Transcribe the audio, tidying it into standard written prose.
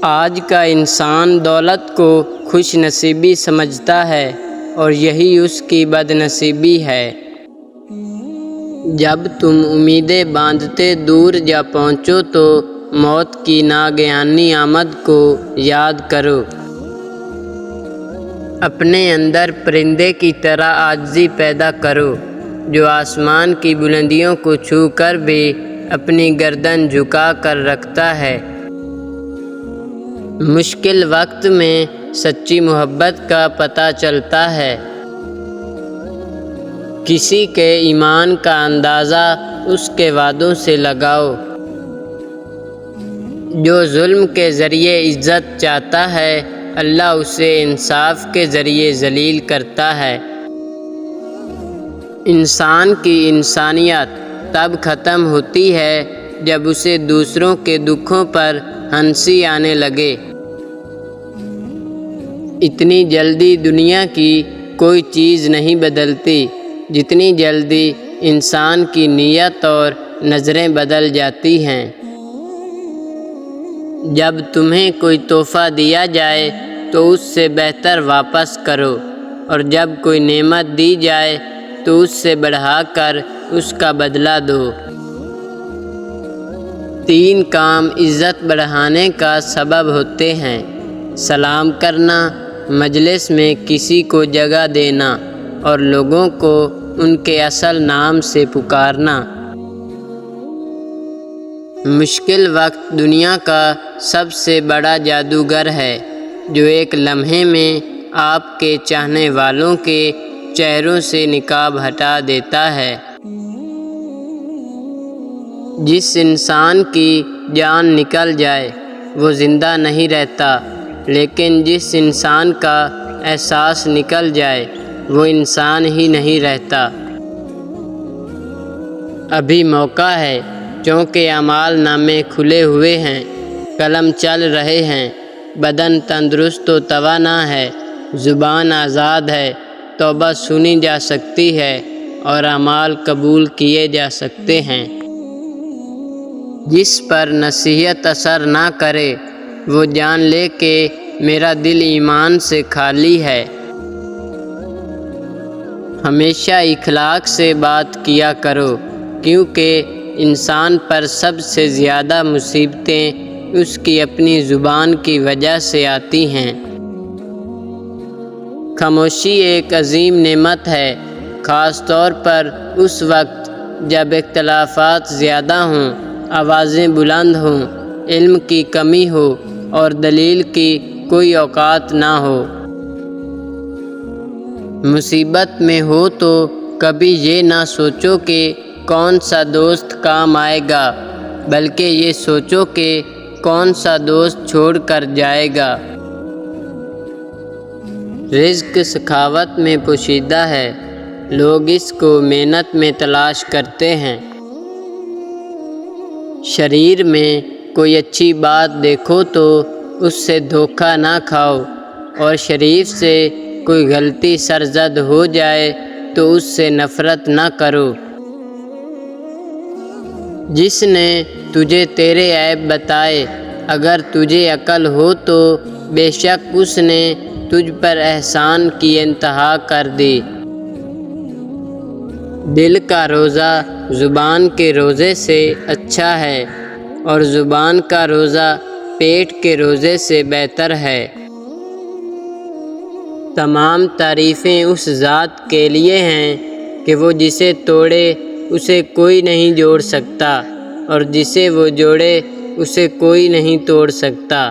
آج کا انسان دولت کو خوش نصیبی سمجھتا ہے اور یہی اس کی بد نصیبی ہے۔ جب تم امیدیں باندھتے دور جا پہنچو تو موت کی ناگہانی آمد کو یاد کرو۔ اپنے اندر پرندے کی طرح عاجزی پیدا کرو جو آسمان کی بلندیوں کو چھو کر بھی اپنی گردن جھکا کر رکھتا ہے۔ مشکل وقت میں سچی محبت کا پتہ چلتا ہے۔ کسی کے ایمان کا اندازہ اس کے وعدوں سے لگاؤ۔ جو ظلم کے ذریعے عزت چاہتا ہے اللہ اسے انصاف کے ذریعے ذلیل کرتا ہے۔ انسان کی انسانیت تب ختم ہوتی ہے جب اسے دوسروں کے دکھوں پر ہنسی آنے لگے۔ اتنی جلدی دنیا کی کوئی چیز نہیں بدلتی جتنی جلدی انسان کی نیت اور نظریں بدل جاتی ہیں۔ جب تمہیں کوئی تحفہ دیا جائے تو اس سے بہتر واپس کرو اور جب کوئی نعمت دی جائے تو اس سے بڑھا کر اس کا بدلہ دو۔ 3 کام عزت بڑھانے کا سبب ہوتے ہیں: سلام کرنا، مجلس میں کسی کو جگہ دینا اور لوگوں کو ان کے اصل نام سے پکارنا۔ مشکل وقت دنیا کا سب سے بڑا جادوگر ہے جو ایک لمحے میں آپ کے چاہنے والوں کے چہروں سے نقاب ہٹا دیتا ہے۔ جس انسان کی جان نکل جائے وہ زندہ نہیں رہتا، لیکن جس انسان کا احساس نکل جائے وہ انسان ہی نہیں رہتا۔ ابھی موقع ہے کیونکہ اعمال نامے کھلے ہوئے ہیں، قلم چل رہے ہیں، بدن تندرست و توانا ہے، زبان آزاد ہے، توبہ سنی جا سکتی ہے اور اعمال قبول کیے جا سکتے ہیں۔ جس پر نصیحت اثر نہ کرے وہ جان لے کہ میرا دل ایمان سے خالی ہے۔ ہمیشہ اخلاق سے بات کیا کرو کیونکہ انسان پر سب سے زیادہ مصیبتیں اس کی اپنی زبان کی وجہ سے آتی ہیں۔ خاموشی ایک عظیم نعمت ہے، خاص طور پر اس وقت جب اختلافات زیادہ ہوں، آوازیں بلند ہوں، علم کی کمی ہو اور دلیل کی کوئی اوقات نہ ہو۔ مصیبت میں ہو تو کبھی یہ نہ سوچو کہ کون سا دوست کام آئے گا، بلکہ یہ سوچو کہ کون سا دوست چھوڑ کر جائے گا۔ رزق سخاوت میں پوشیدہ ہے، لوگ اس کو محنت میں تلاش کرتے ہیں۔ شریر میں کوئی اچھی بات دیکھو تو اس سے دھوکہ نہ کھاؤ اور شریف سے کوئی غلطی سرزد ہو جائے تو اس سے نفرت نہ کرو۔ جس نے تجھے تیرے عیب بتائے اگر تجھے عقل ہو تو بے شک اس نے تجھ پر احسان کی انتہا کر دی۔ دل کا روزہ زبان کے روزے سے اچھا ہے اور زبان کا روزہ پیٹ کے روزے سے بہتر ہے۔ تمام تعریفیں اس ذات کے لیے ہیں کہ وہ جسے توڑے اسے کوئی نہیں جوڑ سکتا اور جسے وہ جوڑے اسے کوئی نہیں توڑ سکتا۔